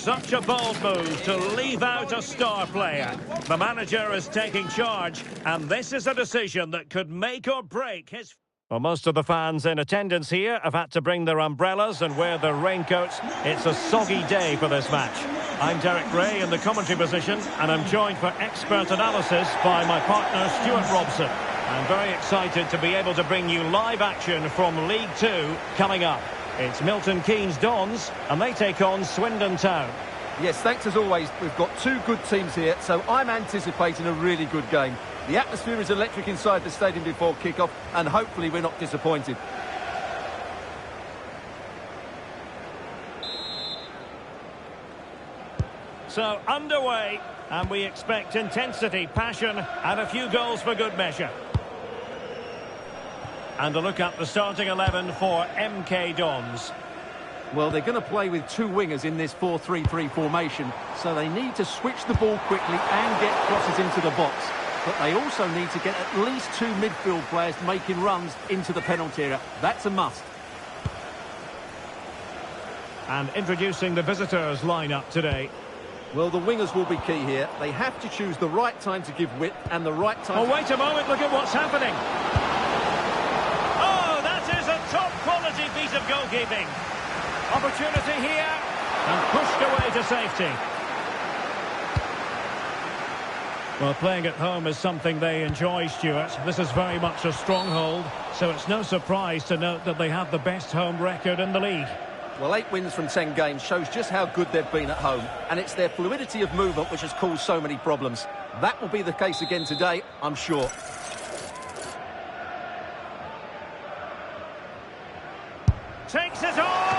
Such a bold move to leave out a star player. The manager is taking charge, and this is a decision that could make or break his... Well, most of the fans in attendance here have had to bring their umbrellas and wear their raincoats. It's a soggy day for this match. I'm Derek Ray in the commentary position, and I'm joined for expert analysis by my partner Stuart Robson. I'm very excited to be able to bring you live action from League Two coming up. It's Milton Keynes Dons, and they take on Swindon Town. Yes, thanks as always. We've got two good teams here, so I'm anticipating a really good game. The atmosphere is electric inside the stadium before kick-off, and hopefully we're not disappointed. So, underway, and we expect intensity, passion, and a few goals for good measure. And a look at the starting 11 for MK Dons. Well, they're going to play with two wingers in this 4-3-3 formation, so they need to switch the ball quickly and get crosses into the box. But they also need to get at least two midfield players making runs into the penalty area. That's a must. And introducing the visitors' lineup today. Well, the wingers will be key here. They have to choose the right time to give width and the right time... Oh, wait a moment, look at what's happening. Oh, that is a top-quality piece of goalkeeping. Opportunity here, and pushed away to safety. Well, playing at home is something they enjoy, Stuart. This is very much a stronghold, so it's no surprise to note that they have the best home record in the league. Well, 8 wins from 10 games shows just how good they've been at home, and it's their fluidity of movement which has caused so many problems. That will be the case again today, I'm sure. Takes it on!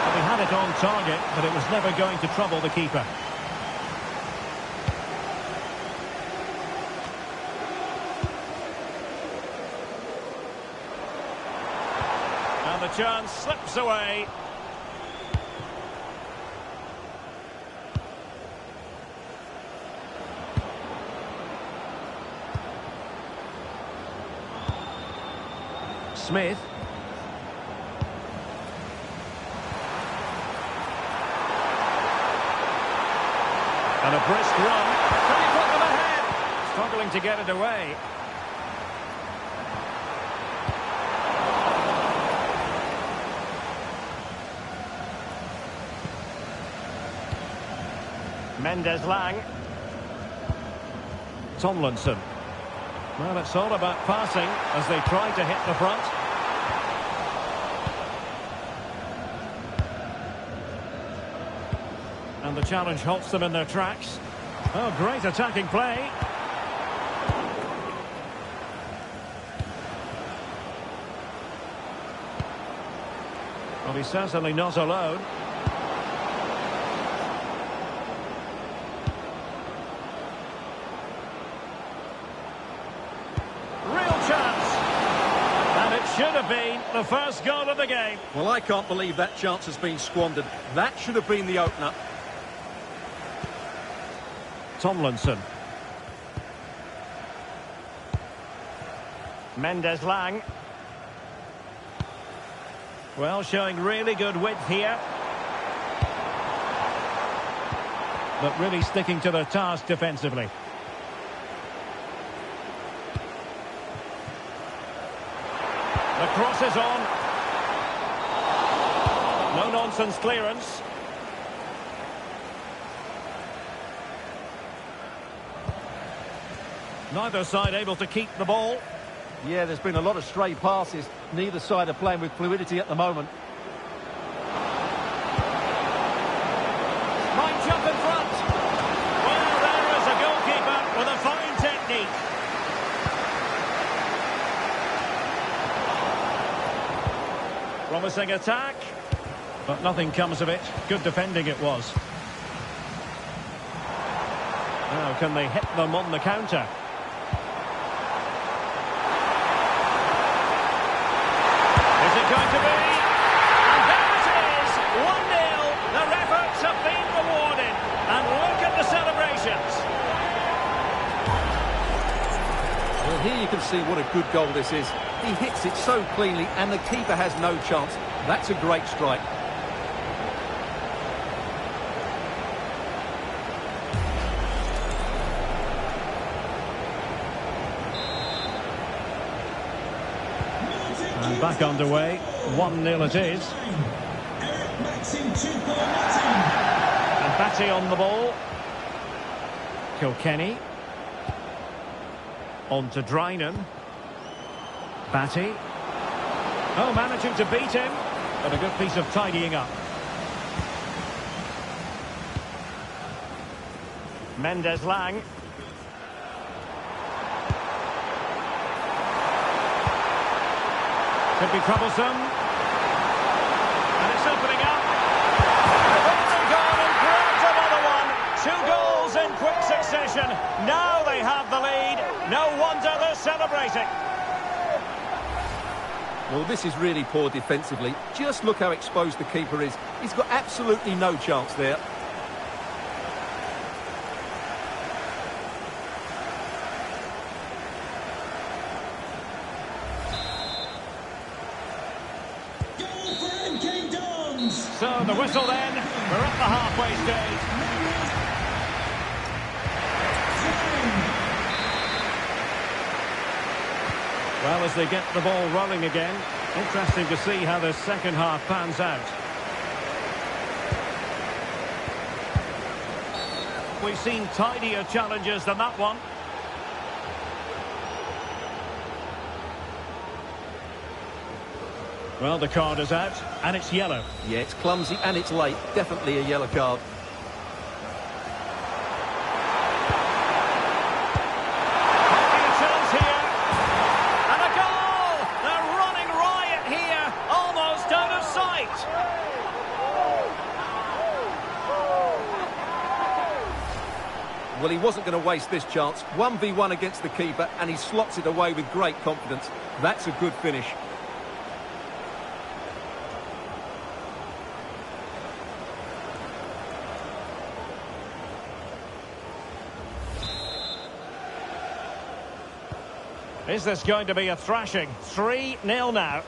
Well, he had it on target, but it was never going to trouble the keeper. And the chance slips away. Smith. And a brisk run. Can he put them ahead? Struggling to get it away. Mendes-Lang. Tomlinson. Well, it's all about passing as they try to hit the front. And the challenge halts them in their tracks. Oh, great attacking play. Well, he's certainly not alone. Should have been the first goal of the game. Well, I can't believe that chance has been squandered. That should have been the opener. Tomlinson. Mendes-Lang. Well, showing really good width here. But really sticking to their task defensively. The cross is on. No-nonsense clearance. Neither side able to keep the ball. Yeah, there's been a lot of stray passes. Neither side are playing with fluidity at the moment. Might jump in front. Well, there is a goalkeeper with a fine technique. Promising attack, but nothing comes of it. Good defending it was. Now, can they hit them on the counter? Is it going to be? And there it is! 1-0. Their efforts have been rewarded. And look at the celebrations. Well, here you can see what a good goal this is. He hits it so cleanly and the keeper has no chance. That's a great strike. And back underway, 1-0 it is. And Batty on the ball. Kilkenny. On to Drinan. Batty. Oh, managing to beat him. But a good piece of tidying up. Mendes Lang. Could be troublesome. And it's opening up. Very good and grabs another one. 2 goals in quick succession. Now they have the lead. No wonder they're celebrating. Well, this is really poor defensively. Just look how exposed the keeper is. He's got absolutely no chance there. So the whistle then, we're at the halfway stage. Well, as they get the ball rolling again, interesting to see how the second half pans out. We've seen tidier challenges than that one. Well, the card is out, and it's yellow. Yeah, it's clumsy and it's late. Definitely a yellow card. Taking a chance here. And a goal! They're running riot here, almost out of sight. Well, he wasn't going to waste this chance. 1v1 against the keeper, and he slots it away with great confidence. That's a good finish. Is this going to be a thrashing? 3-0 now.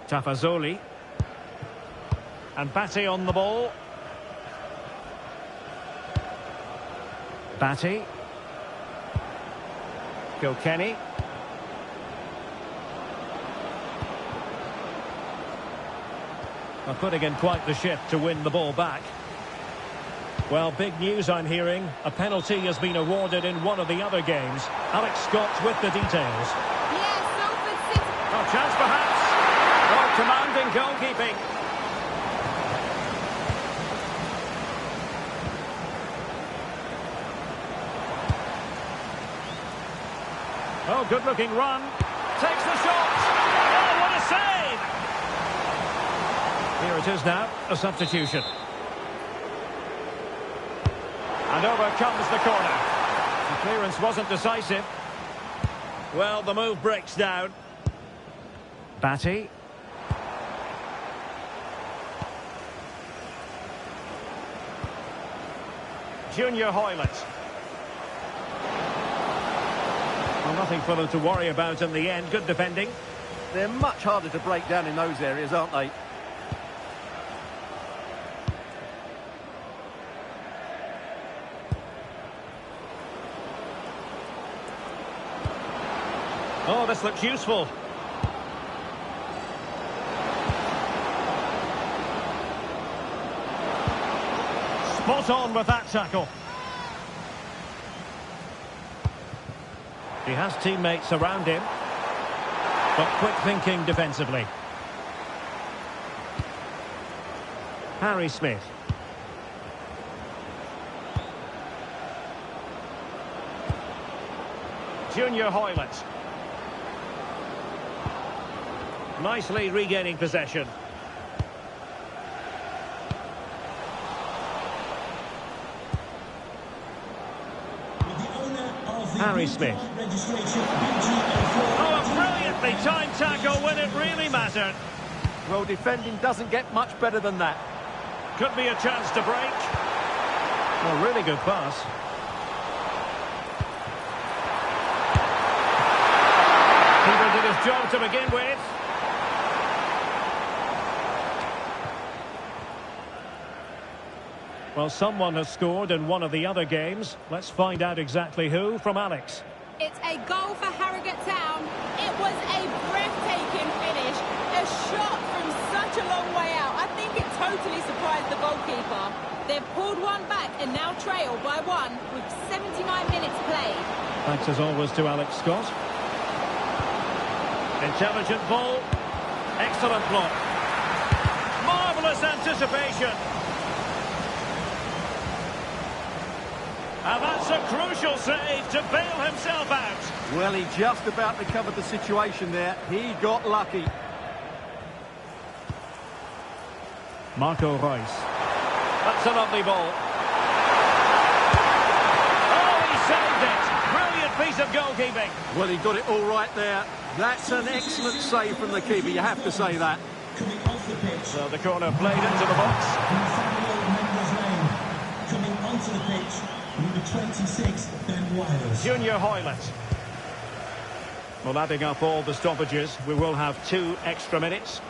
Tafazoli. And Batty on the ball. Batty. Kilkenny. Are putting in quite the shift to win the ball back. Well, big news I'm hearing. A penalty has been awarded in one of the other games. Alex Scott's with the details. Yes, Salford City. Oh, chance perhaps. Oh, commanding goalkeeping. Oh, good-looking run. Takes the shot. Oh, what a save! Here it is now, a substitution. And over comes the corner. The clearance wasn't decisive. Well, the move breaks down. Batty. Junior Hoylett. Well, nothing for them to worry about in the end. Good defending. They're much harder to break down in those areas, aren't they? Oh, this looks useful. Spot on with that tackle. He has teammates around him, but quick thinking defensively. Harry Smith. Junior Hoylett. Nicely regaining possession. Harry Smith. Oh, a brilliantly timed tackle when it really mattered. Well, defending doesn't get much better than that. Could be a chance to break. Well, really good pass. Keeper did his job to begin with. Well, someone has scored in one of the other games. Let's find out exactly who from Alex. It's a goal for Harrogate Town. It was a breathtaking finish. A shot from such a long way out. I think it totally surprised the goalkeeper. They've pulled one back and now trail by one with 79 minutes played. Thanks as always to Alex Scott. Intelligent ball. Excellent block. Marvellous anticipation. And that's a crucial save to bail himself out. Well, he just about recovered the situation there. He got lucky. Marco Reus. That's a lovely ball. Oh, he saved it. Brilliant piece of goalkeeping. Well, he got it all right there. That's an excellent save from the keeper, you have to say that. So the corner played into the box. Coming onto the pitch, number 26, Ben Wiles. Junior Hoylett. Well, adding up all the stoppages, we will have 2 extra minutes.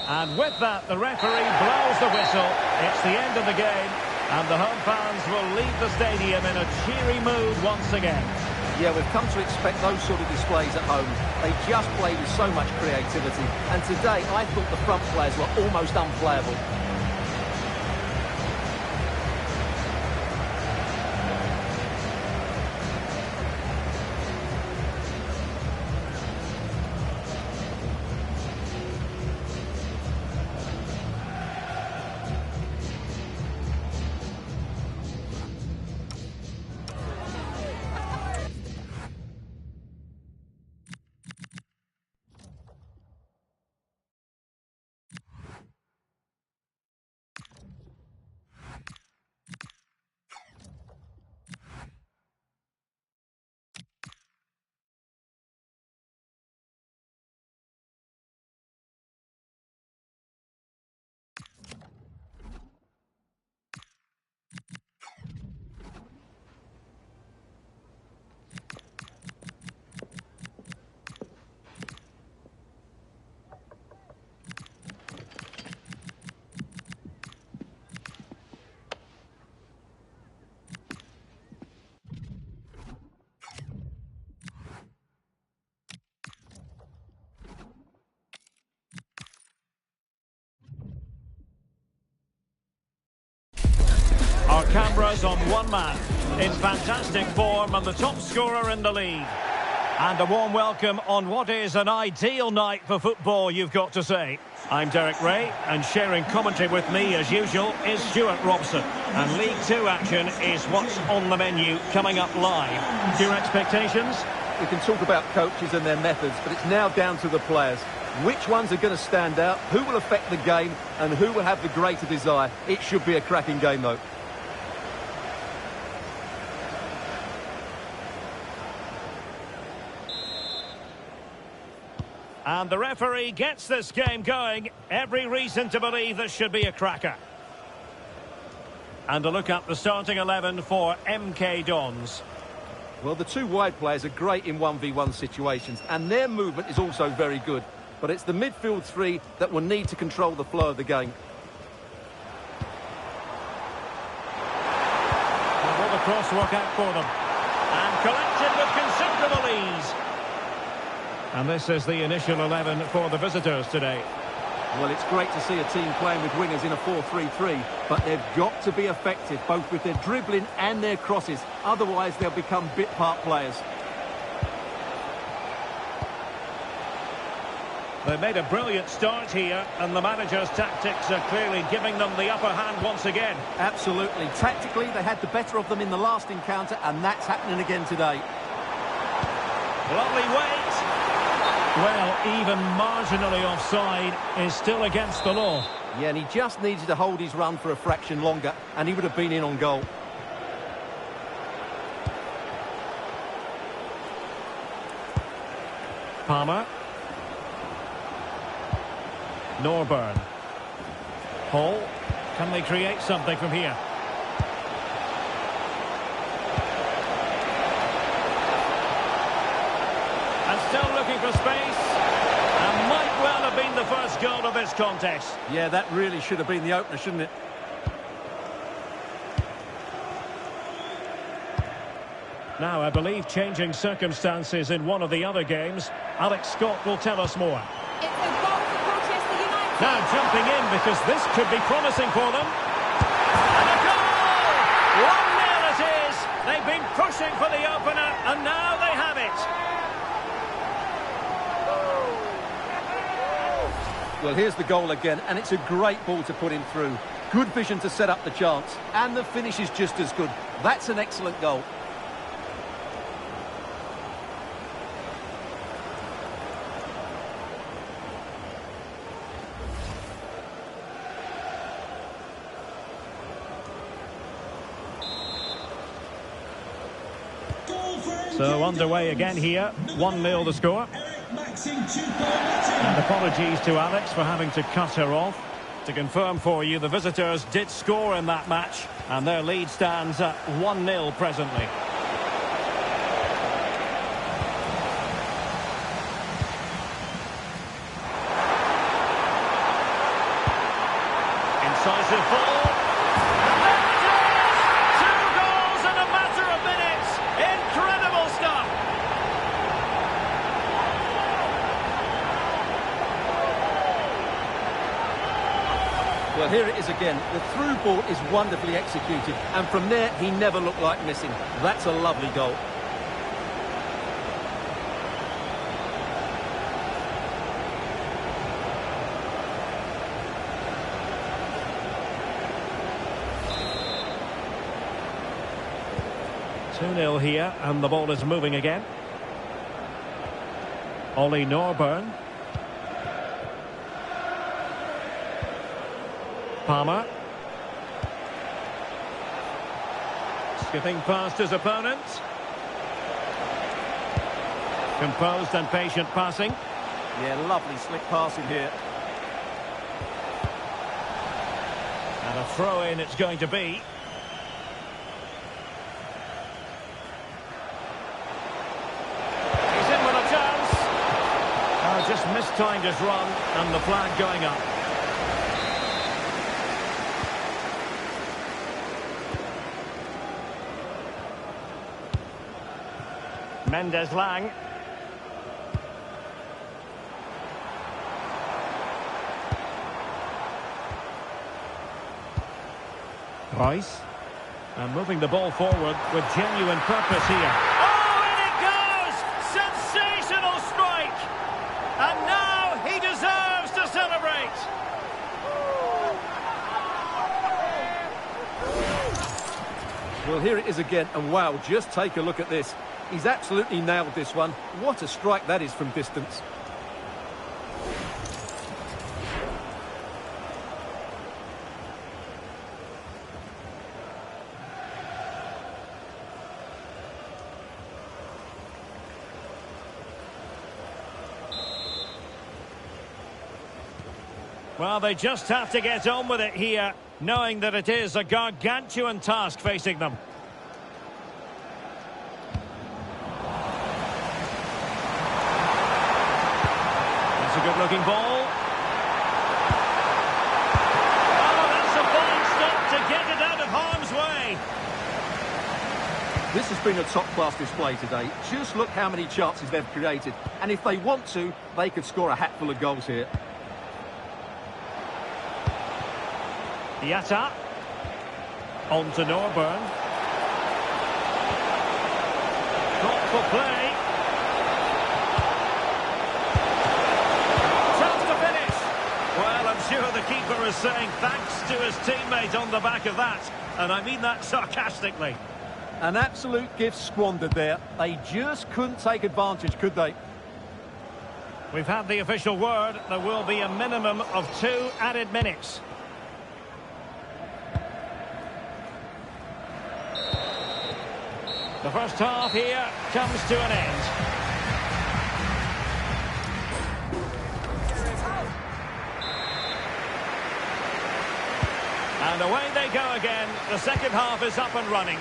And with that, the referee blows the whistle. It's the end of the game, and the home fans will leave the stadium in a cheery mood once again. Yeah, we've come to expect those sort of displays at home. They just play with so much creativity. And today, I thought the front players were almost unplayable. Our cameras on one man, in fantastic form and the top scorer in the league. And a warm welcome on what is an ideal night for football, you've got to say. I'm Derek Ray, and sharing commentary with me, as usual, is Stuart Robson. And League 2 action is what's on the menu coming up live. Your expectations? We can talk about coaches and their methods, but it's now down to the players. Which ones are going to stand out, who will affect the game, and who will have the greater desire. It should be a cracking game, though. And the referee gets this game going. Every reason to believe this should be a cracker. And a look at the starting 11 for MK Dons. Well, the 2 wide players are great in 1v1 situations, and their movement is also very good. But it's the midfield 3 that will need to control the flow of the game. And will the cross work out for them? And collected with considerable ease. And this is the initial 11 for the visitors today. Well, it's great to see a team playing with wingers in a 4-3-3, but they've got to be effective, both with their dribbling and their crosses. Otherwise, they'll become bit-part players. They made a brilliant start here, and the manager's tactics are clearly giving them the upper hand once again. Absolutely. Tactically, they had the better of them in the last encounter, and that's happening again today. Lovely weight. Well, even marginally offside is still against the law. Yeah, and he just needed to hold his run for a fraction longer, and he would have been in on goal. Palmer. Norburn. Hall. Can they create something from here? And still looking for space. first goal of this contest. Yeah, that really should have been the opener, shouldn't it? Now, I believe changing circumstances in one of the other games. Alex Scott will tell us more. It's a goal for Manchester United. Now jumping in because this could be promising for them. And a goal! 1-0 it is. They've been pushing for the opener and now they have it. Well, here's the goal again, and it's a great ball to put him through. Good vision to set up the chance, and the finish is just as good. That's an excellent goal. So underway again here, 1-0 the score. And apologies to Alex for having to cut her off. To confirm for you, the visitors did score in that match, and their lead stands at 1-0 presently. Incisive ball. Well, here it is again. The through ball is wonderfully executed, and from there, he never looked like missing. That's a lovely goal. Two-0 here, and the ball is moving again. Ollie Norburn. Palmer. Skipping past his opponent. Composed and patient passing. Yeah, lovely slick passing here. And a throw-in it's going to be. He's in with a chance. Oh, just mistimed his run, and the flag going up. Mendes Lang. Rice. And moving the ball forward with genuine purpose here. Oh, and it goes! Sensational strike! And now he deserves to celebrate! Well, here it is again, and wow, just take a look at this. He's absolutely nailed this one. What a strike that is from distance. Well, they just have to get on with it here, knowing that it is a gargantuan task facing them. That's a good-looking ball. Oh, that's a fine stop to get it out of harm's way. This has been a top-class display today. Just look how many chances they've created. And if they want to, they could score a hatful of goals here. Yatta. On to Norburn. Thoughtful play. Chance to finish. Well, I'm sure the keeper is saying thanks to his teammate on the back of that. And I mean that sarcastically. An absolute gift squandered there. They just couldn't take advantage, could they? We've had the official word. There will be a minimum of 2 added minutes. The first half here comes to an end. And away they go again. The second half is up and running.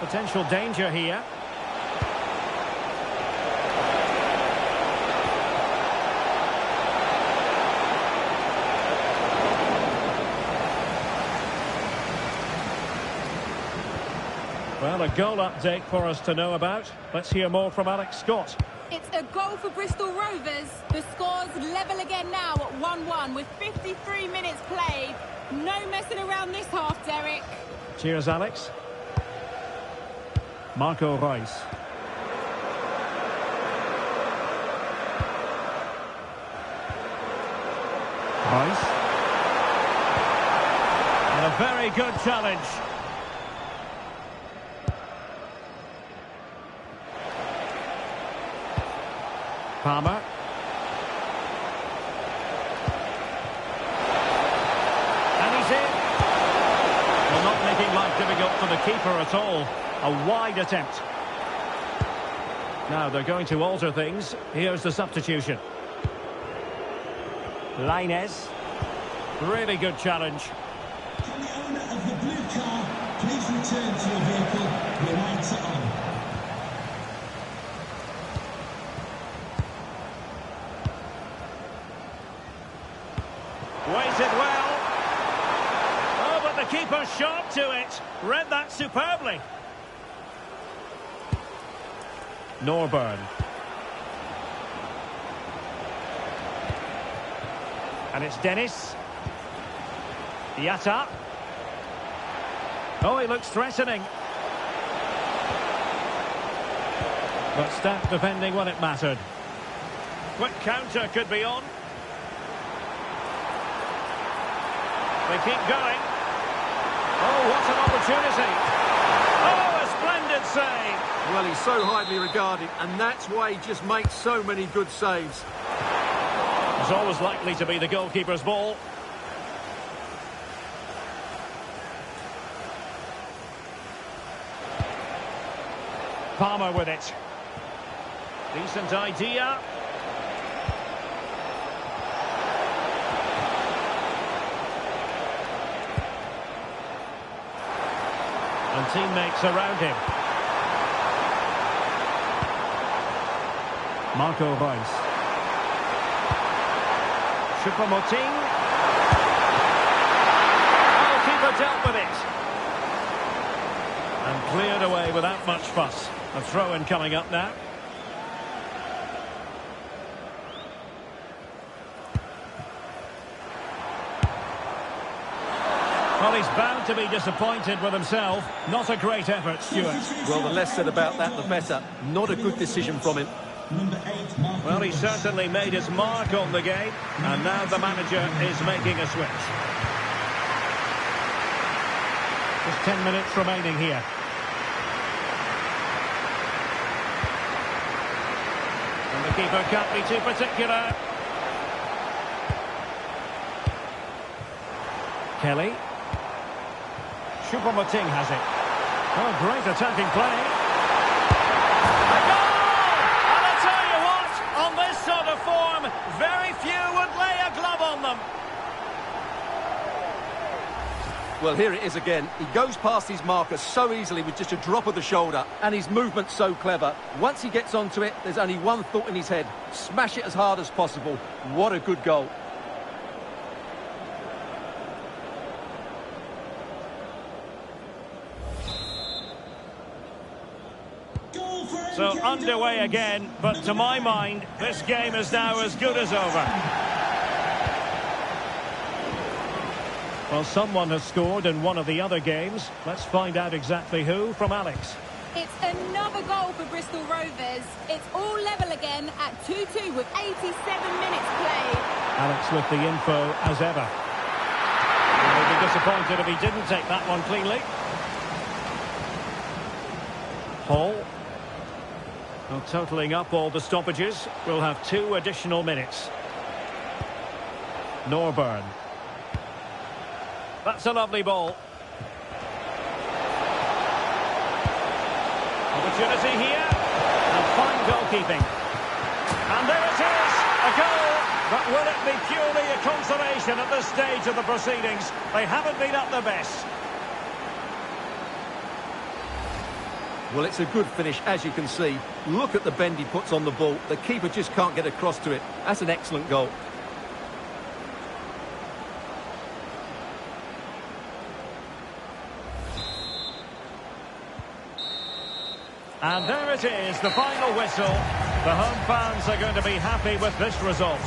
Potential danger here. Well, a goal update for us to know about. Let's hear more from Alex Scott. It's a goal for Bristol Rovers. The score's level again now at 1-1 with 53 minutes played. No messing around this half, Derek. Cheers, Alex. Marco Reus. Reus. And a very good challenge. Palmer. And he's in. Well, not making life difficult for the keeper at all. A wide attempt. Now they're going to alter things. Here's the substitution. Lainez. Really good challenge. Can the owner of the blue car please return to your vehicle with lights on? Waited well. Oh, but the keeper sharp to it. Read that superbly. Norburn. And it's Dennis. Yatta. Oh, he looks threatening. But stout defending when it mattered. Quick counter could be on. They keep going. Oh, what an opportunity. Oh, a splendid save. Well, he's so highly regarded, and that's why he just makes so many good saves. It's always likely to be the goalkeeper's ball. Palmer with it. Decent idea. And teammates around him. Marco Reus. Choupo-Moting. Goalkeeper dealt with it. And cleared away without much fuss. A throw-in coming up now. Well, he's bound to be disappointed with himself. Not a great effort, Stuart. Well, the less said about that, the better. Not a good decision from him. Number 8, Marco. Well, he certainly made his mark on the game, and now the manager is making a switch. Just 10 minutes remaining here. And the keeper can't be too particular. Kelly. Choupo-Moting has it. Oh, great attacking play. A goal! And I tell you what, on this sort of form, very few would lay a glove on them. Well, here it is again. He goes past his marker so easily with just a drop of the shoulder, and his movement's so clever. Once he gets onto it, there's only one thought in his head. Smash it as hard as possible. What a good goal. So underway again, but to my mind, this game is now as good as over. Well, someone has scored in one of the other games. Let's find out exactly who from Alex. It's another goal for Bristol Rovers. It's all level again at 2-2 with 87 minutes played. Alex with the info as ever. He'll be disappointed if he didn't take that one cleanly. Hall. Well, totalling up all the stoppages, we'll have 2 additional minutes. Norburn. That's a lovely ball. Opportunity here. And fine goalkeeping. And there it is, a goal. But will it be purely a consolation at this stage of the proceedings? They haven't been at their best. Well, it's a good finish, as you can see. Look at the bend he puts on the ball. The keeper just can't get across to it. That's an excellent goal. And there it is, the final whistle. The home fans are going to be happy with this result.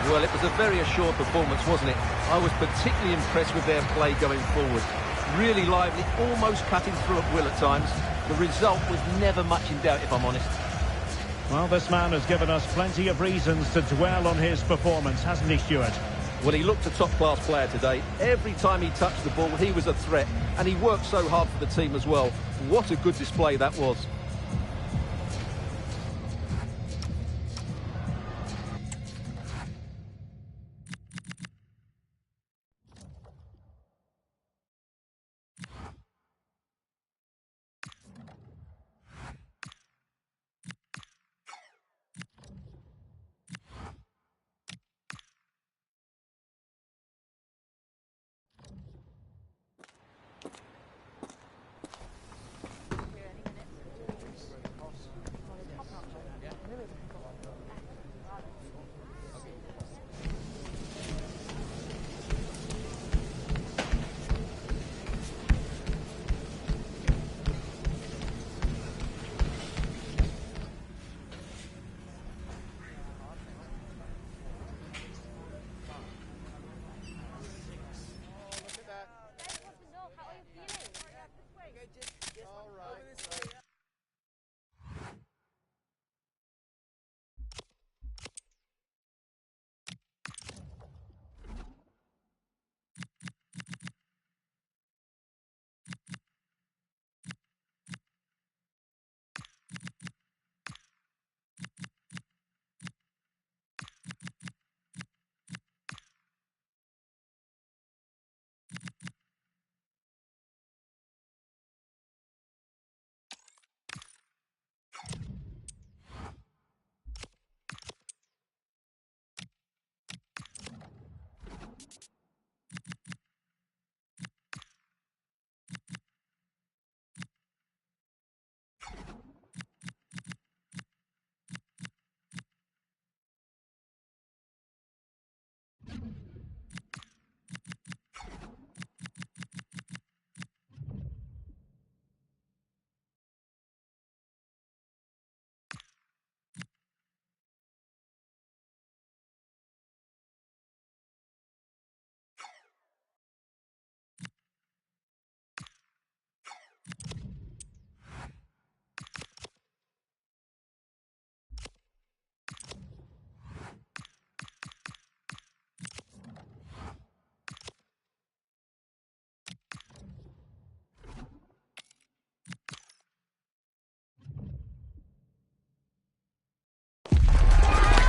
Well, it was a very assured performance, wasn't it? I was particularly impressed with their play going forward. Really lively, almost cutting through at will at times. The result was never much in doubt, if I'm honest. Well, this man has given us plenty of reasons to dwell on his performance, hasn't he, Stuart? Well, he looked a top-class player today. Every time he touched the ball, he was a threat. And he worked so hard for the team as well. What a good display that was.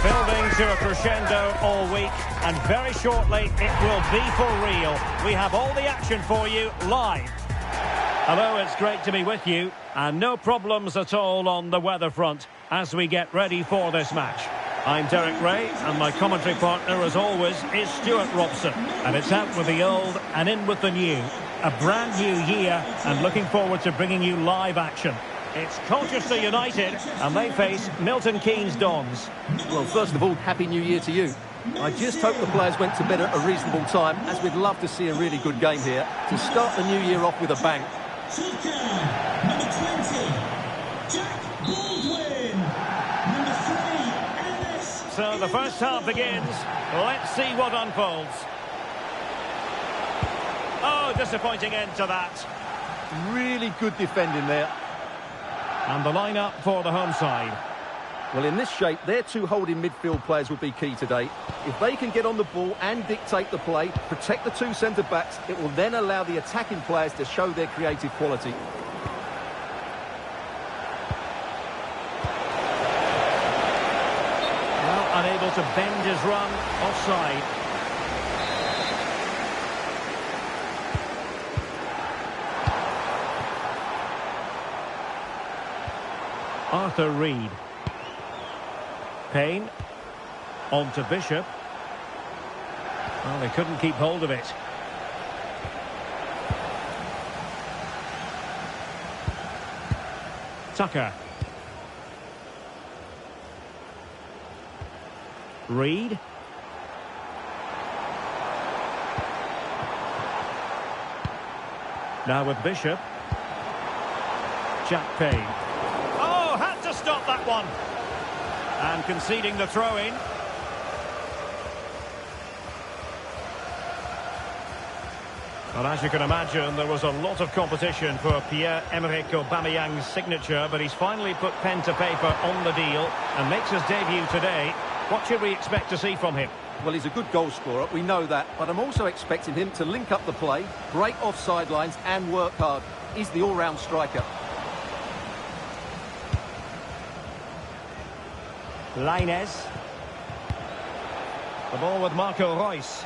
Building to a crescendo all week, and very shortly it will be for real. We have all the action for you live. Hello, it's great to be with you, and no problems at all on the weather front as we get ready for this match. I'm Derek Ray, and my commentary partner, as always, is Stuart Robson. And it's out with the old and in with the new. A brand new year, and looking forward to bringing you live action. It's Colchester United, and they face Milton Keynes Dons. Well, first of all, Happy New Year to you. I just hope the players went to bed at a reasonable time, as we'd love to see a really good game here to start the new year off with a bang. Number 20, Jack Baldwin. Number 3, Ellis. So the first half begins. Let's see what unfolds. Oh, disappointing end to that. Really good defending there. And the lineup for the home side. Well, in this shape, their two holding midfield players will be key today. If they can get on the ball and dictate the play, protect the two centre-backs, it will then allow the attacking players to show their creative quality. Well, unable to bend his run, offside. Arthur Reed. Payne. On to Bishop. Well, they couldn't keep hold of it. Tucker. Reed. Now with Bishop. Jack Payne. Oh, had to stop that one. And conceding the throw-in. Well, as you can imagine, there was a lot of competition for Pierre-Emerick Aubameyang's signature, but he's finally put pen to paper on the deal and makes his debut today. What should we expect to see from him? Well, he's a good goal scorer, we know that, but I'm also expecting him to link up the play, break off sidelines and work hard. He's the all-round striker. Lainez. The ball with Marco Reus.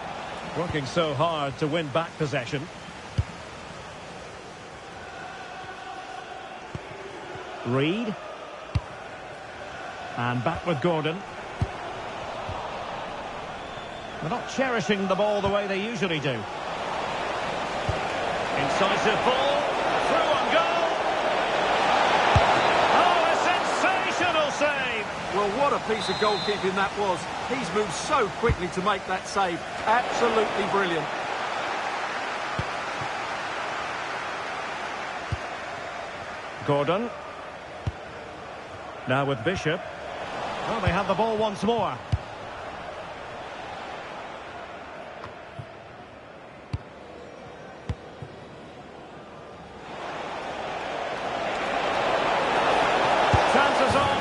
Working so hard to win back possession. Reed. And back with Gordon. They're not cherishing the ball the way they usually do. Incisive ball. Through on goal. Oh, a sensational save. Well, what a piece of goalkeeping that was. He's moved so quickly to make that save. Absolutely brilliant. Gordon. Now with Bishop. Well, they have the ball once more. Chances on.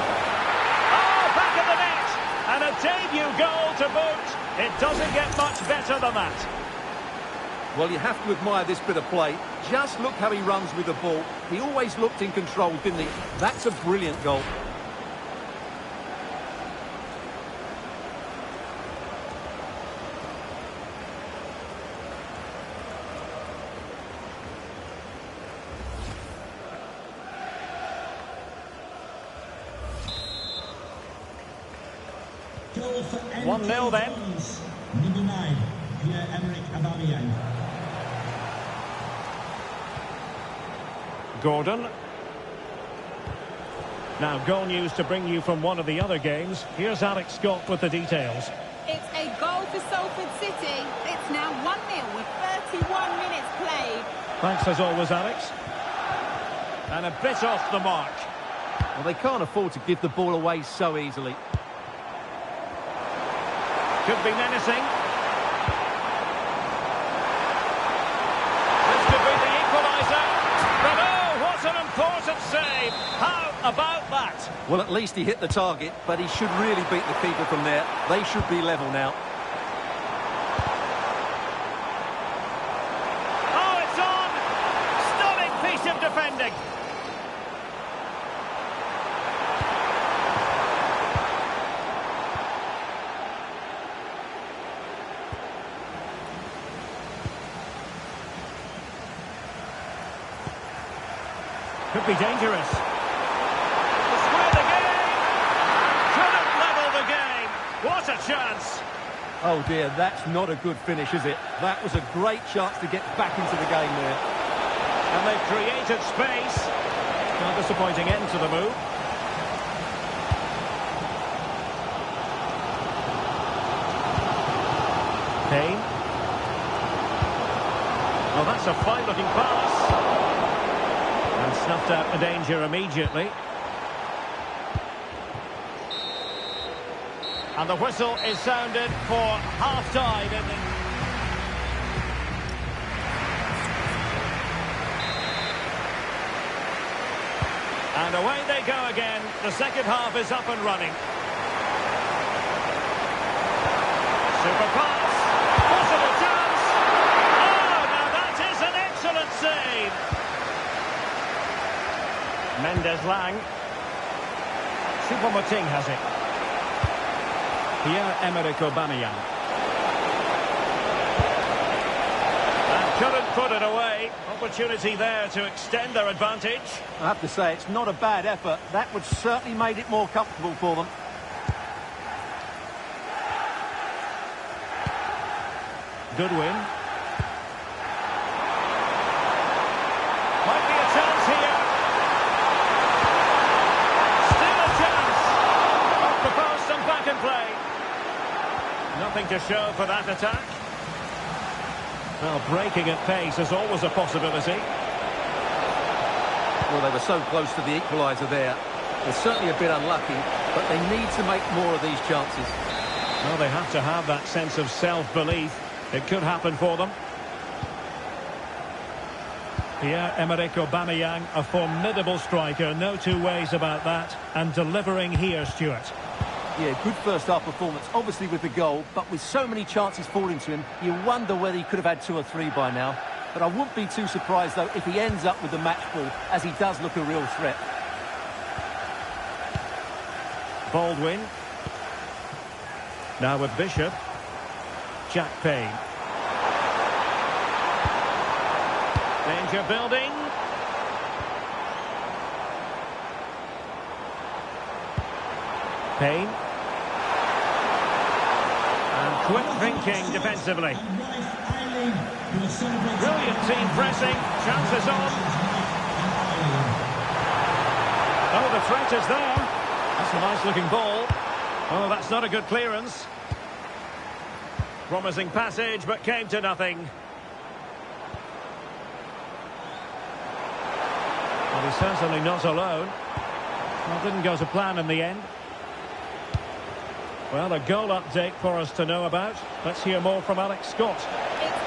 Oh, back of the net. And a debut goal to boot. It doesn't get much better than that. Well, you have to admire this bit of play. Just look how he runs with the ball. He always looked in control, didn't he? That's a brilliant goal. Goal for 1-0 then. Number 9, Pierre-Emerick Aubameyang. Gordon. Now, goal news to bring you from one of the other games. Here's Alex Scott with the details. It's a goal for Salford City. It's now 1-0 with 31 minutes played. Thanks as always, Alex. And a bit off the mark. Well, they can't afford to give the ball away so easily. Could be menacing. This could be the equaliser. But oh, what an important save. How about that? Well, at least he hit the target, but he should really beat the keeper from there. They should be level now. Oh, it's on. Stunning piece of defending. Could be dangerous. To square the game. Couldn't level the game. What a chance. Oh dear, that's not a good finish, is it? That was a great chance to get back into the game there. And they've created space. A disappointing end to the move. Payne. Well, that's a fine-looking pass. And snuffed out the danger immediately. And the whistle is sounded for half-time in the... And away they go again. The second half is up and running. Super pass. Possible chance. Oh, now that is an excellent save. Mendes Lang. Choupo-Moting has it. Pierre-Emerick Aubameyang. And couldn't put it away. Opportunity there to extend their advantage. I have to say, it's not a bad effort. That would certainly made it more comfortable for them. Goodwin. Might be a chance here. Nothing to show for that attack. Well, breaking at pace is always a possibility. Well, they were so close to the equaliser there. They're certainly a bit unlucky, but they need to make more of these chances. Well, they have to have that sense of self-belief. It could happen for them. Pierre-Emerick Aubameyang, a formidable striker, no two ways about that. And delivering here, Stuart. Yeah, good first-half performance, obviously with the goal, but with so many chances falling to him, you wonder whether he could have had 2 or 3 by now. But I wouldn't be too surprised, though, if he ends up with the match ball, as he does look a real threat. Baldwin. Now with Bishop. Jack Payne. Danger building. Payne. And quick thinking defensively. Brilliant team pressing. Chances on. Oh, the threat is there. That's a nice looking ball. Oh, that's not a good clearance. Promising passage, but came to nothing. Well, he's certainly not alone. Well, didn't go to plan in the end. Well, a goal update for us to know about. Let's hear more from Alex Scott. It's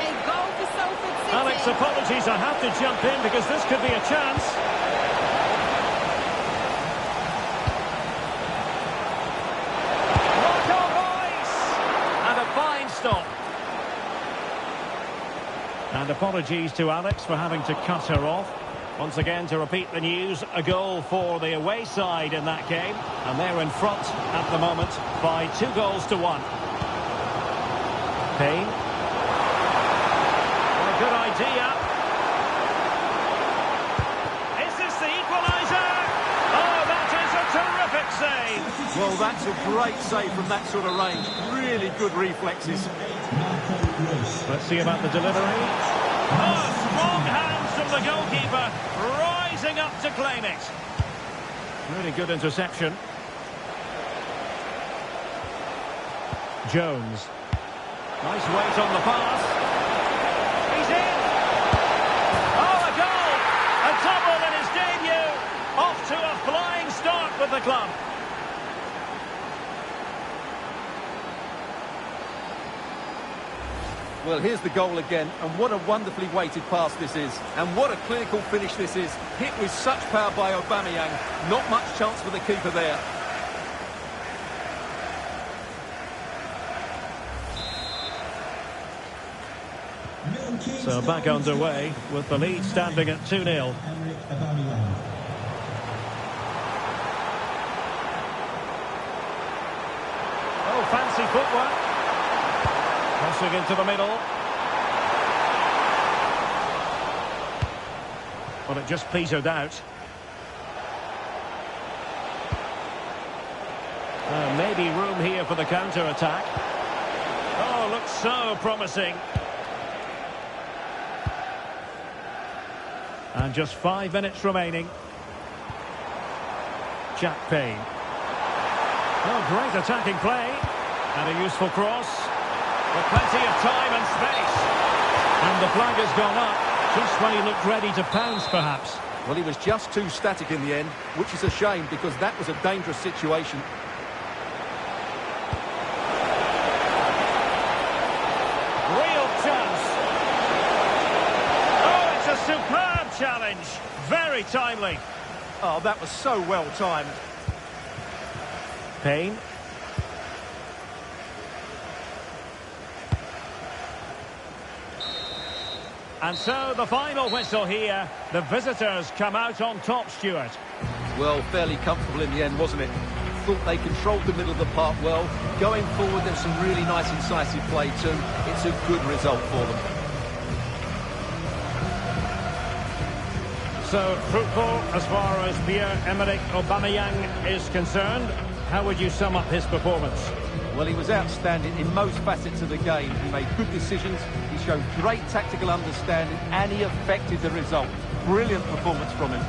a goal for Salford City. Alex, apologies, I have to jump in because this could be a chance. Stop. And apologies to Alex for having to cut her off. Once again, to repeat the news, a goal for the away side in that game. And they're in front at the moment by 2-1. Payne. What a good idea. Is this the equaliser? Oh, that is a terrific save. Well, that's a great save from that sort of range. Really good reflexes. Let's see about the delivery. Oh, strong hands from the goalkeeper, rising up to claim it. Really good interception. Jones. Nice weight on the pass. He's in. Oh, a goal! A double in his debut. Off to a flying start with the club. Well, here's the goal again, and what a wonderfully weighted pass this is. And what a clinical finish this is. Hit with such power by Aubameyang. Not much chance for the keeper there. So back underway with the lead standing at 2-0. Oh, fancy footwork. Crossing into the middle. Well, it just petered out. Maybe room here for the counter-attack. Oh, looks so promising. And just 5 minutes remaining. Jack Payne. Oh, great attacking play. And a useful cross. With plenty of time and space. And the flag has gone up, just when he looked ready to pounce, perhaps. Well, he was just too static in the end, which is a shame because that was a dangerous situation. Real chance. Oh, it's a superb challenge. Very timely. Oh, that was so well timed. Payne. And so the final whistle here. The visitors come out on top, Stuart. Well, fairly comfortable in the end, wasn't it? Thought they controlled the middle of the park well. Going forward, there's some really nice incisive play too. It's a good result for them. So, fruitful as far as Pierre-Emerick Aubameyang is concerned. How would you sum up his performance? Well, he was outstanding in most facets of the game. He made good decisions, he showed great tactical understanding, and he affected the result. Brilliant performance from him.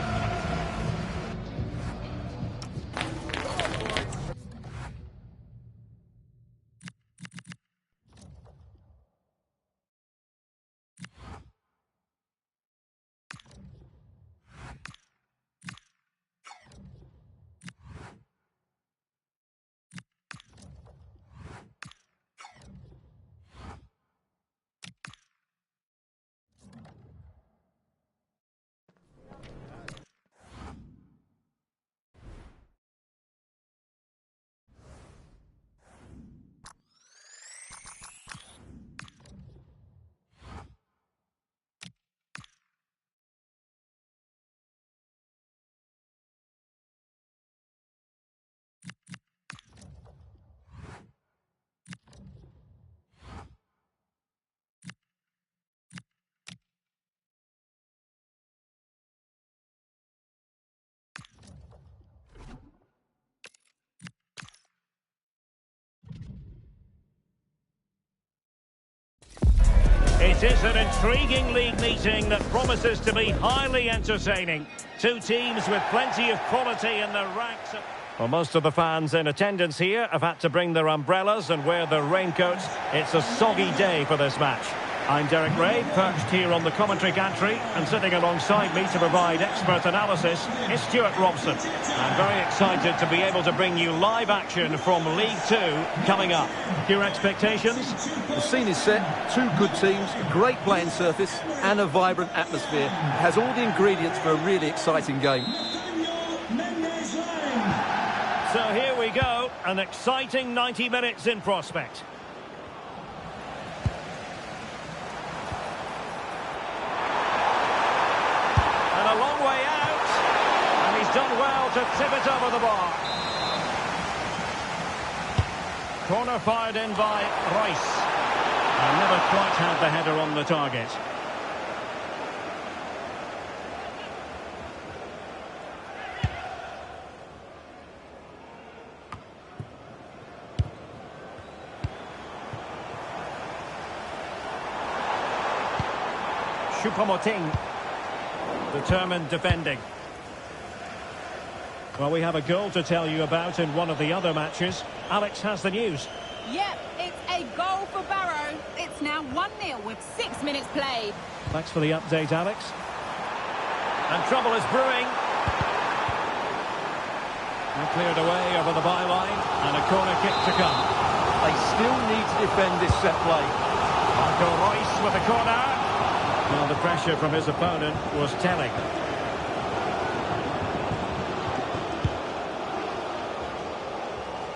It is an intriguing league meeting that promises to be highly entertaining. Two teams with plenty of quality in their ranks. Well, most of the fans in attendance here have had to bring their umbrellas and wear their raincoats. It's a soggy day for this match. I'm Derek Ray, perched here on the commentary gantry, and sitting alongside me to provide expert analysis is Stuart Robson. I'm very excited to be able to bring you live action from League Two coming up. Your expectations? The scene is set, two good teams, a great playing surface and a vibrant atmosphere. It has all the ingredients for a really exciting game. So here we go, an exciting 90 minutes in prospect. Done well to tip it over the bar. Corner fired in by Rice. And never quite had the header on the target. Choupo-Moting. Determined defending. Well, we have a goal to tell you about in one of the other matches. Alex has the news. Yep, it's a goal for Barrow. It's now 1-0 with 6 minutes played. Thanks for the update, Alex. And trouble is brewing. And cleared away over the byline. And a corner kick to come. They still need to defend this set play. Marco Reus with the corner. Well, the pressure from his opponent was telling.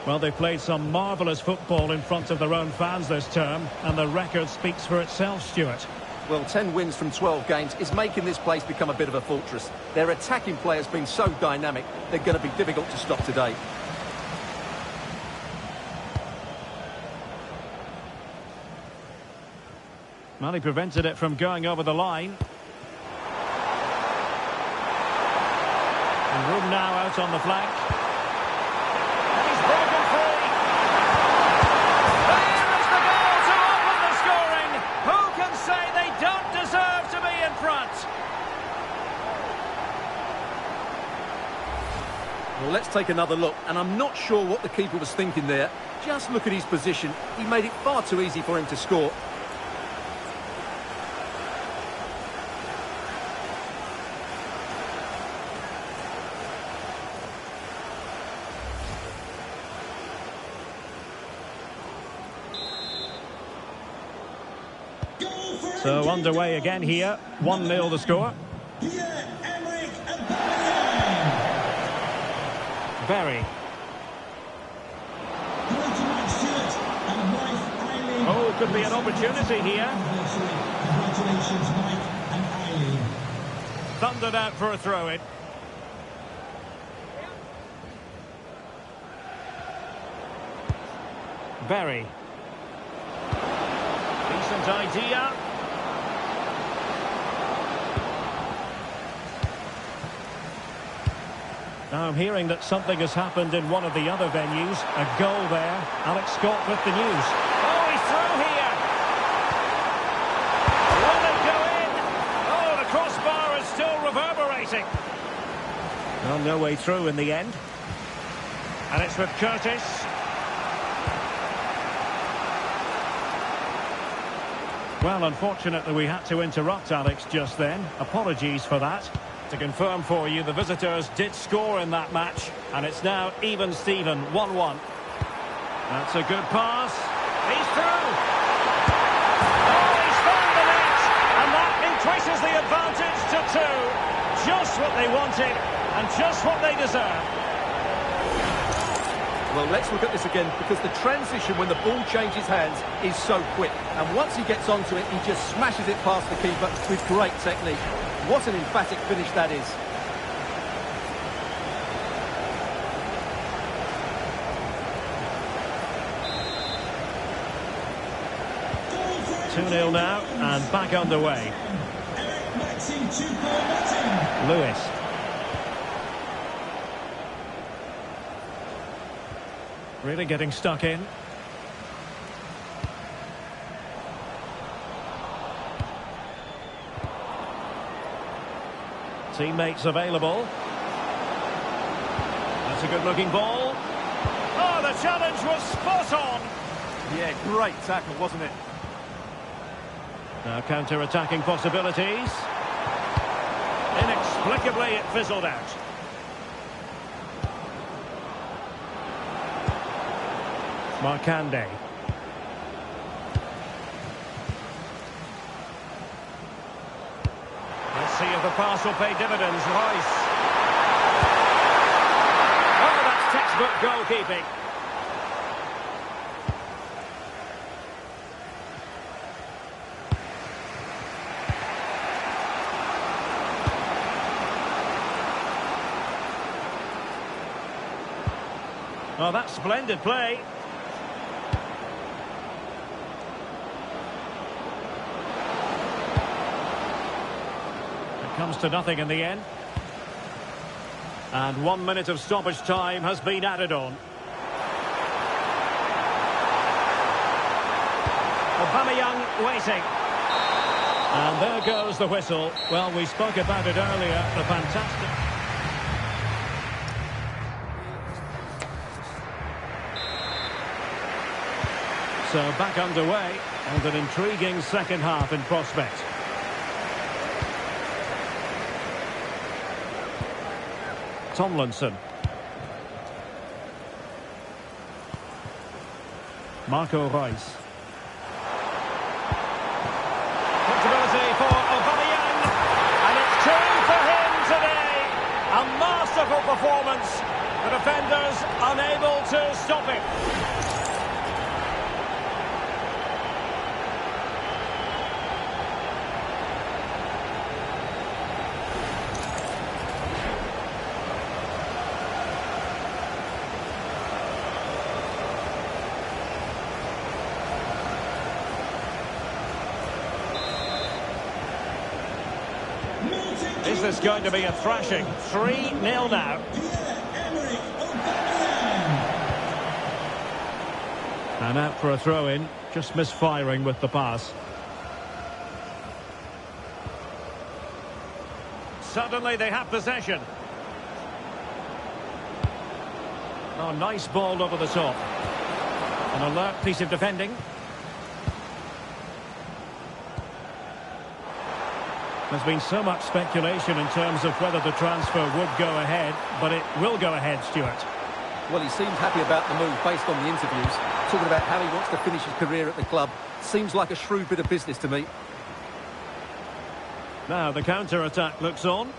Well, they've played some marvellous football in front of their own fans this term, and the record speaks for itself, Stuart. Well, 10 wins from 12 games is making this place become a bit of a fortress. Their attacking play has been so dynamic, they're going to be difficult to stop today. Well, he prevented it from going over the line. And room now out on the flank. Well, let's take another look, and I'm not sure what the keeper was thinking there. Just look at his position. He made it far too easy for him to score. So underway again here, 1-0 the score. Berry. Oh, could be an opportunity here. Congratulations, Mike and Eileen. Thundered out for a throw-in. Berry. Decent idea. Now I'm hearing that something has happened in one of the other venues. A goal there. Alex Scott with the news. Oh, he's through here. Will it go in? Oh, the crossbar is still reverberating. Well, no way through in the end. And it's with Curtis. Well, unfortunately, we had to interrupt Alex just then. Apologies for that. To confirm for you, the visitors did score in that match, and it's now even Steven, 1-1. That's a good pass. He's through. Oh, he's found the net, and that increases the advantage to 2. Just what they wanted, and just what they deserve. Well, let's look at this again, because the transition when the ball changes hands is so quick. And once he gets onto it, he just smashes it past the keeper with great technique. What an emphatic finish that is. Goal 2-0 now, and back underway. Lewis. Really getting stuck in. Teammates available. That's a good-looking ball. Oh, the challenge was spot on. Yeah, great tackle, wasn't it? Now counter-attacking possibilities. Inexplicably, it fizzled out. Markande. Let's see if the pass will pay dividends. Rice. Oh, that's textbook goalkeeping. Oh, that's splendid play. It comes to nothing in the end. And 1 minute of stoppage time has been added on. Aubameyang waiting. And there goes the whistle. Well, we spoke about it earlier. The fantastic... So back underway, and an intriguing second half in prospect. Tomlinson. Marco Reus. Possibility for Aubameyang, and it's two for him today. A masterful performance. The defenders unable to stop it. Is this going to be a thrashing? 3-0 now. And out for a throw-in, just misfiring with the pass. Suddenly they have possession. Oh, nice ball over the top. An alert piece of defending. There's been so much speculation in terms of whether the transfer would go ahead, but it will go ahead, Stuart. Well, he seems happy about the move based on the interviews, talking about how he wants to finish his career at the club. Seems like a shrewd bit of business to me. Now the counter-attack looks on.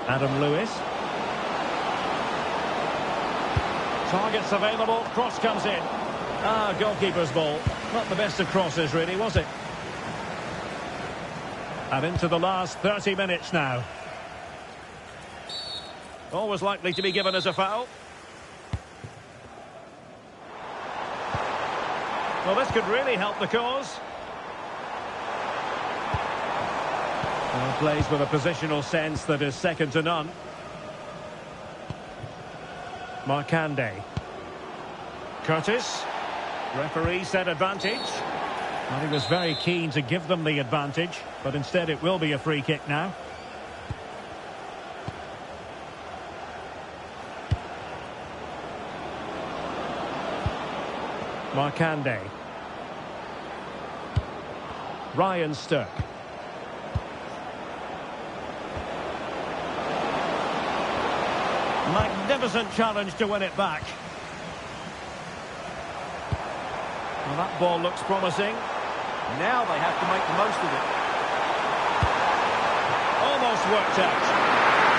Adam Lewis. Targets available, cross comes in. Ah, goalkeeper's ball. Not the best of crosses, really, was it? And into the last 30 minutes now. Always likely to be given as a foul. Well, this could really help the cause. Well, plays with a positional sense that is second to none. Markande. Curtis. Referee said advantage. Well, he was very keen to give them the advantage, but instead it will be a free kick now. Markande. Ryan Stirk. Magnificent challenge to win it back. Well, that ball looks promising. Now they have to make the most of it. Almost worked out.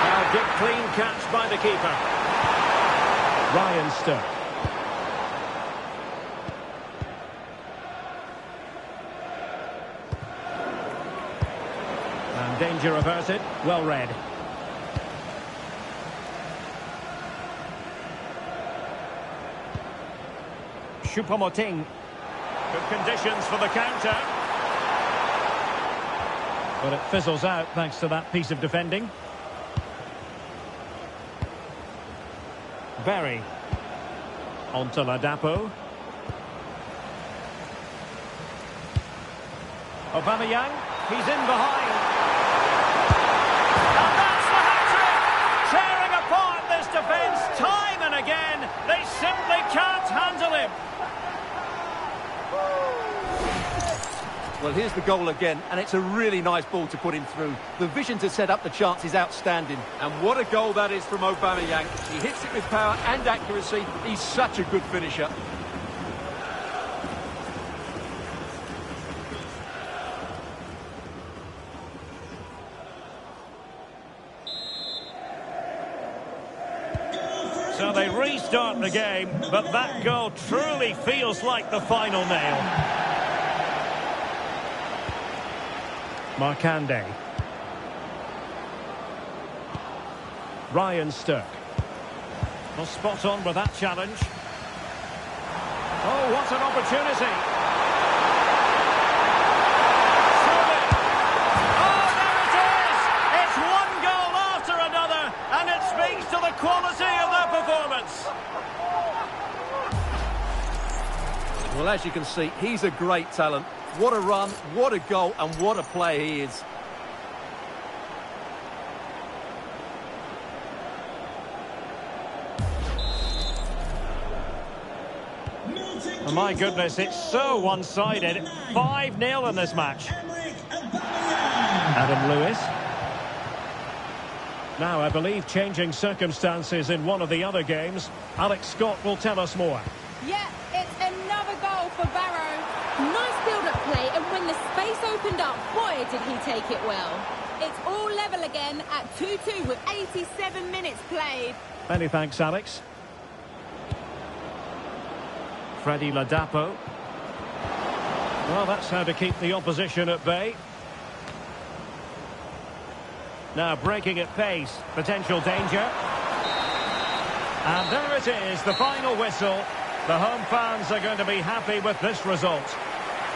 Now good clean catch by the keeper. Ryan Stirk. And danger averted. Well read. Choupo-Moting. Good conditions for the counter. But it fizzles out thanks to that piece of defending. Berry. On to Ladapo. Aubameyang, he's in behind. And that's the hat-trick! Tearing apart this defence time and again. They simply can't handle him. Well, here's the goal again, and it's a really nice ball to put him through. The vision to set up the chance is outstanding. And what a goal that is from Aubameyang. He hits it with power and accuracy. He's such a good finisher. So they restart the game, but that goal truly feels like the final nail. Markande. Ryan Stirk. Well, spot on with that challenge. Oh, what an opportunity. Surely. Oh, there it is! It's one goal after another, and it speaks to the quality of their performance. Well, as you can see, he's a great talent. What a run, what a goal, and what a player he is. Oh my goodness, it's so one-sided. 5-0 in this match. Adam Lewis. Now, I believe changing circumstances in one of the other games. Alex Scott will tell us more. Yeah, it's another goal for Barrow. Nice build-up play, and when the space opened up, boy, did he take it well. It's all level again at 2-2 with 87 minutes played. Many thanks, Alex. Freddie Ladapo. Well, that's how to keep the opposition at bay. Now breaking at pace, potential danger. And there it is, the final whistle. The home fans are going to be happy with this result.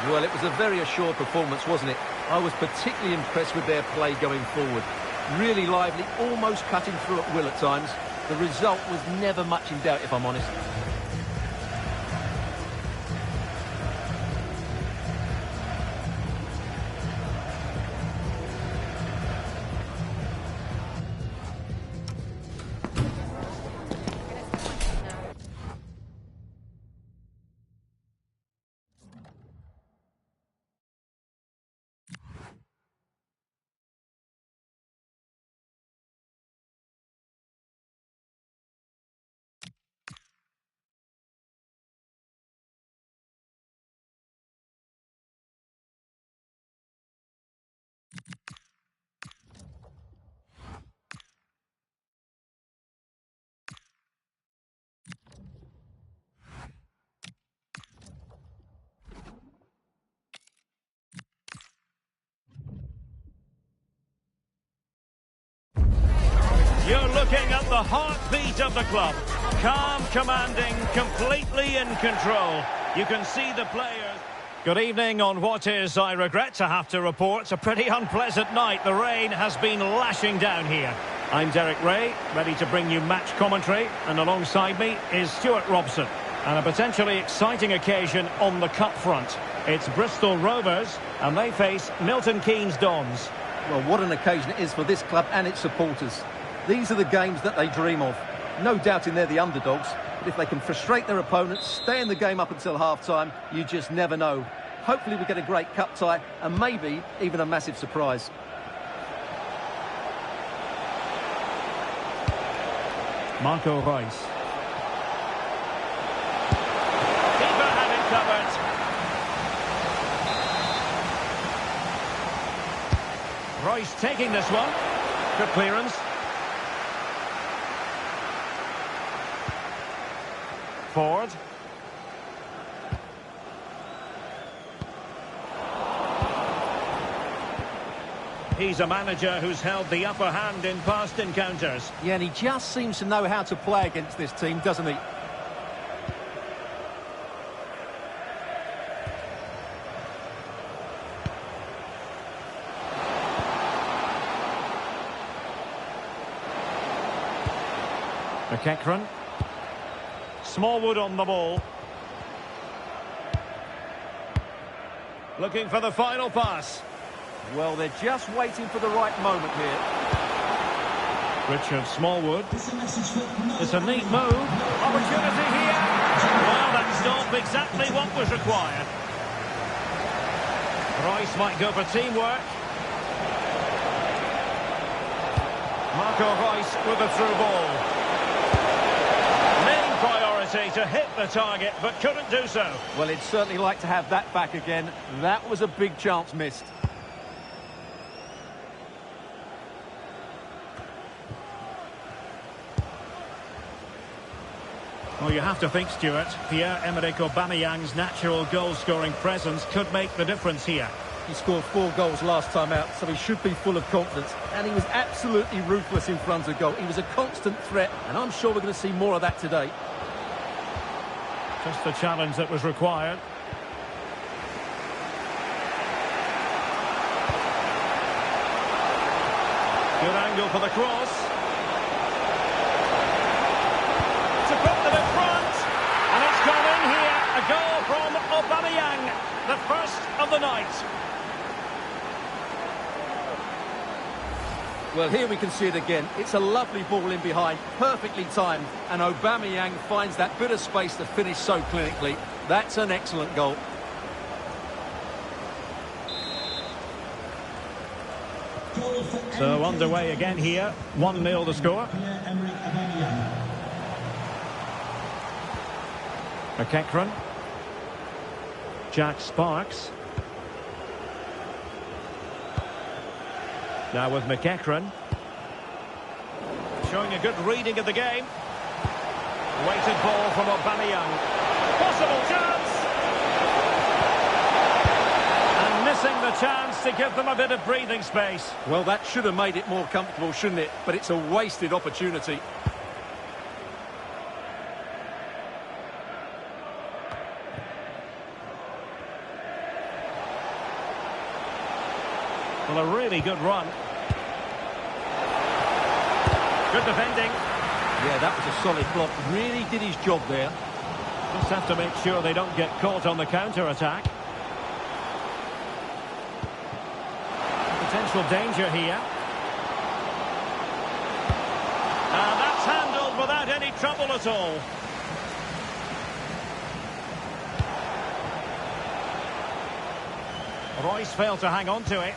Well, it was a very assured performance, wasn't it? I was particularly impressed with their play going forward. Really lively, almost cutting through at will at times. The result was never much in doubt, if I'm honest. You're looking at the heartbeat of the club. Calm, commanding, completely in control. You can see the players. Good evening on what is, I regret to have to report, a pretty unpleasant night. The rain has been lashing down here. I'm Derek Ray, ready to bring you match commentary, and alongside me is Stuart Robson. And a potentially exciting occasion on the cup front. It's Bristol Rovers, and they face Milton Keynes Dons. Well, what an occasion it is for this club and its supporters. These are the games that they dream of. No doubting they're the underdogs, but if they can frustrate their opponents, stay in the game up until half-time, you just never know. Hopefully we get a great cup tie and maybe even a massive surprise. Marco Reus. Keeper had it covered. Reus taking this one. Good clearance. Ford. He's a manager who's held the upper hand in past encounters. Yeah, and he just seems to know how to play against this team, doesn't he? McEachran. Smallwood on the ball. Looking for the final pass. Well, they're just waiting for the right moment here. Richard Smallwood. It's a neat move. Opportunity here. Well, that stopped exactly what was required. Royce might go for teamwork. Marco Royce with a through ball. Main priority to hit the target, but couldn't do so. Well, he'd certainly like to have that back again. That was a big chance missed. Well, you have to think, Stuart, Pierre-Emerick Aubameyang's natural goal-scoring presence could make the difference here. He scored 4 goals last time out, so he should be full of confidence. And he was absolutely ruthless in front of goal. He was a constant threat, and I'm sure we're going to see more of that today. Just the challenge that was required. Good angle for the cross. To put them in front. And it's gone in here. A goal from Aubameyang. The first of the night. Well, here we can see it again. It's a lovely ball in behind, perfectly timed. And Aubameyang finds that bit of space to finish so clinically. That's an excellent goal. So underway again here. 1-0 the score. McEachran. Jack Sparks. Now with McEachran. Showing a good reading of the game. Weighted ball from Aubameyang. Possible chance! And missing the chance to give them a bit of breathing space. Well, that should have made it more comfortable, shouldn't it? But it's a wasted opportunity. Well, a really good run. Good defending. Yeah, that was a solid block. Really did his job there. Just have to make sure they don't get caught on the counter-attack. Potential danger here. And that's handled without any trouble at all. Royce failed to hang on to it.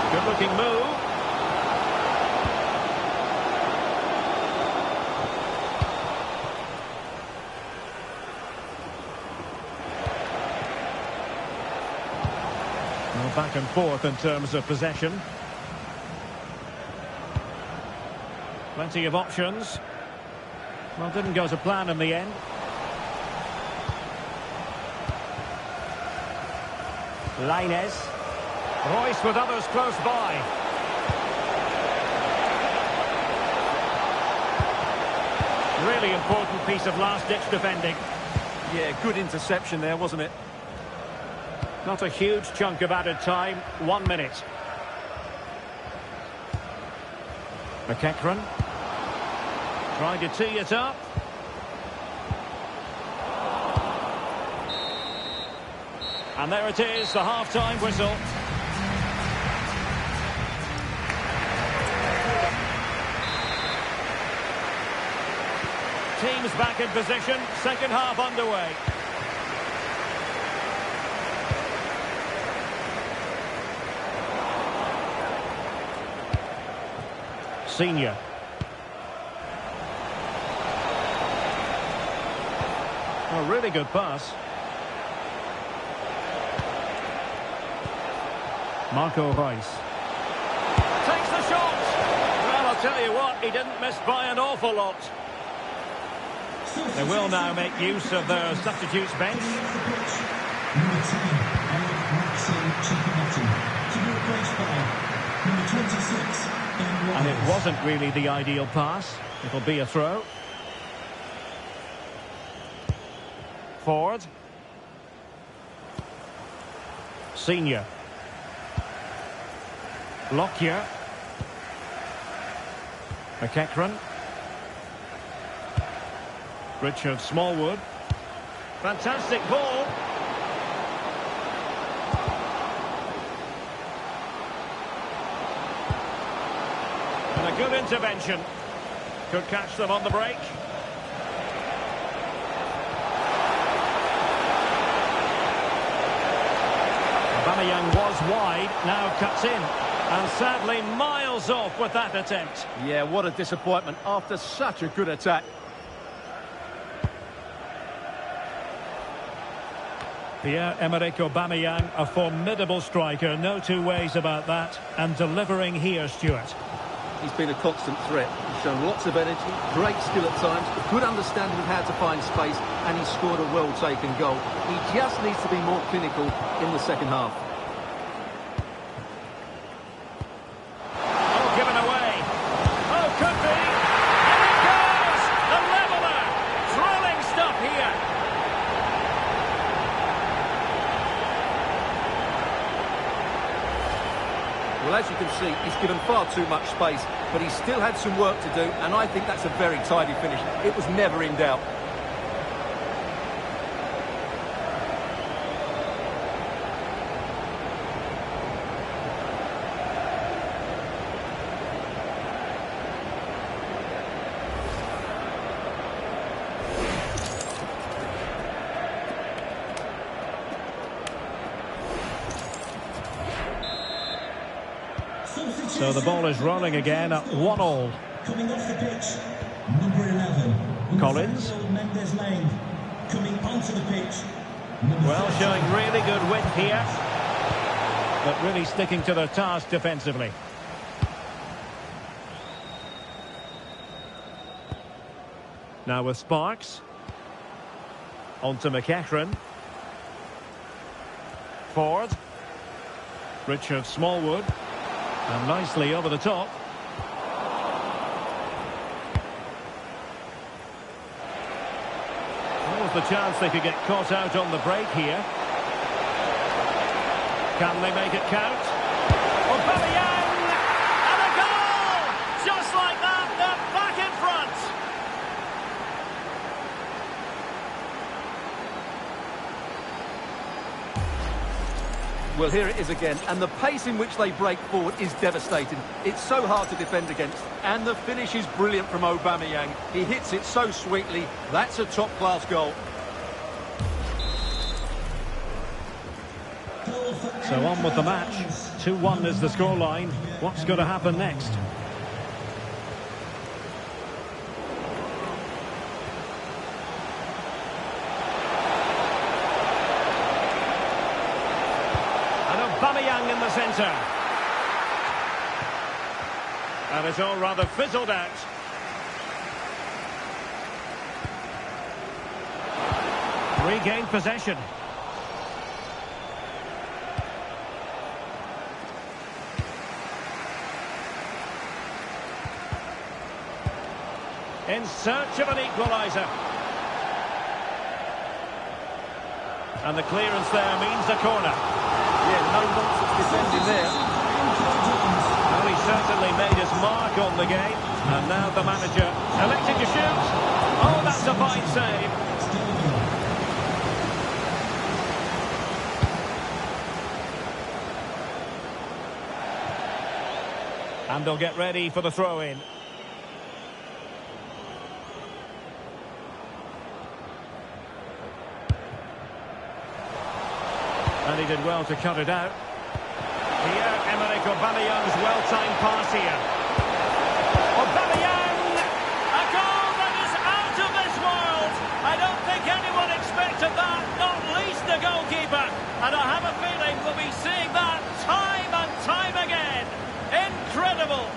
Good-looking move. Well, back and forth in terms of possession. Plenty of options. Well, didn't go to plan in the end. Lainez. Royce with others close by. Really important piece of last-ditch defending. Yeah, good interception there, wasn't it? Not a huge chunk of added time. 1 minute. McEachran. Trying to tee it up. And there it is, the half-time whistle. Teams back in position, second half underway. Senior. A really good pass. Marco Reus. Takes the shot! Well, I'll tell you what, he didn't miss by an awful lot. They will now make use of their substitutes bench. And it wasn't really the ideal pass. It'll be a throw. Forward. Senior. Lockyer. McEachran. Richard Smallwood. Fantastic ball. And a good intervention. Could catch them on the break. Aubameyang was wide, now cuts in. And sadly miles off with that attempt. Yeah, what a disappointment after such a good attack. Pierre-Emerick Aubameyang, a formidable striker, no two ways about that. And delivering here, Stuart. He's been a constant threat. He's shown lots of energy, great skill at times, a good understanding of how to find space, and he's scored a well-taken goal. He just needs to be more clinical in the second half. Oh, given away. Oh, could be. And it goes! The leveller! Thrilling stuff here. Well, as you can see, he's given far too much space, but he still had some work to do, and I think that's a very tidy finish. It was never in doubt. So the ball is rolling again at 1-1. Coming off the pitch, number 11. Collins. Mendes-Lane. Coming onto the pitch. Well, showing really good width here. But really sticking to their task defensively. Now with Sparks. On to McEachran. Ford. Richard Smallwood. And nicely over the top. There was the chance they could get caught out on the break here. Can they make it count? Aubameyang! And a goal! Just like that, they're back in front! Well, here it is again, and the pace in which they break forward is devastating. It's so hard to defend against, and the finish is brilliant from Aubameyang. He hits it so sweetly. That's a top-class goal. So on with the match. 2-1 is the scoreline. What's going to happen next? Aubameyang in the centre. And it's all rather fizzled out. Regained possession. In search of an equaliser. And the clearance there means a corner. Yeah, no nonsense defending there. Well, he certainly made his mark on the game. And now the manager elected to shoot. Oh, that's a fine save. And they'll get ready for the throw-in. And he did well to cut it out. Pierre-Emerick Aubameyang's well-timed pass here. Aubameyang! A goal that is out of this world! I don't think anyone expected that, not least the goalkeeper. And I have a feeling we'll be seeing that time and time again. Incredible!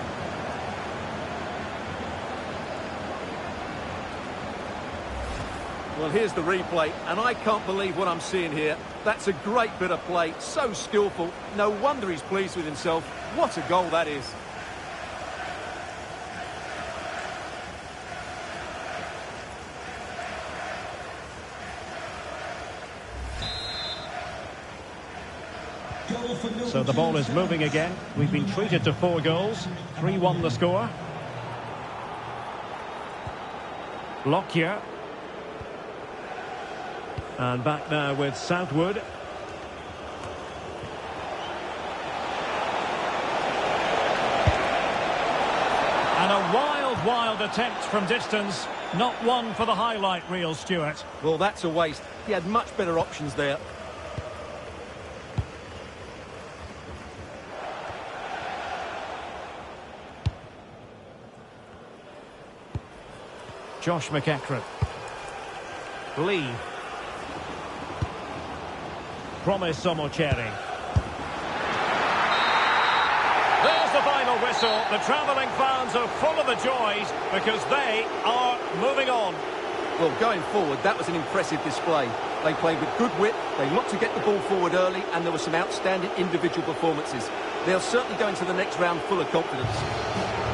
Well, here's the replay, and I can't believe what I'm seeing here. That's a great bit of play, so skillful. No wonder he's pleased with himself. What a goal that is. So the ball is moving again. We've been treated to 4 goals. 3-1 the score. Lockyer. And back now with Southwood. And a wild attempt from distance. Not one for the highlight reel, Stuart. Well, that's a waste. He had much better options there. Josh McEachran. Lee. Emoții. There's the final whistle. The travelling fans are full of the joys because they are moving on. Well, going forward, that was an impressive display. They played with good wit, they looked to get the ball forward early, and there were some outstanding individual performances. They'll certainly go into the next round full of confidence.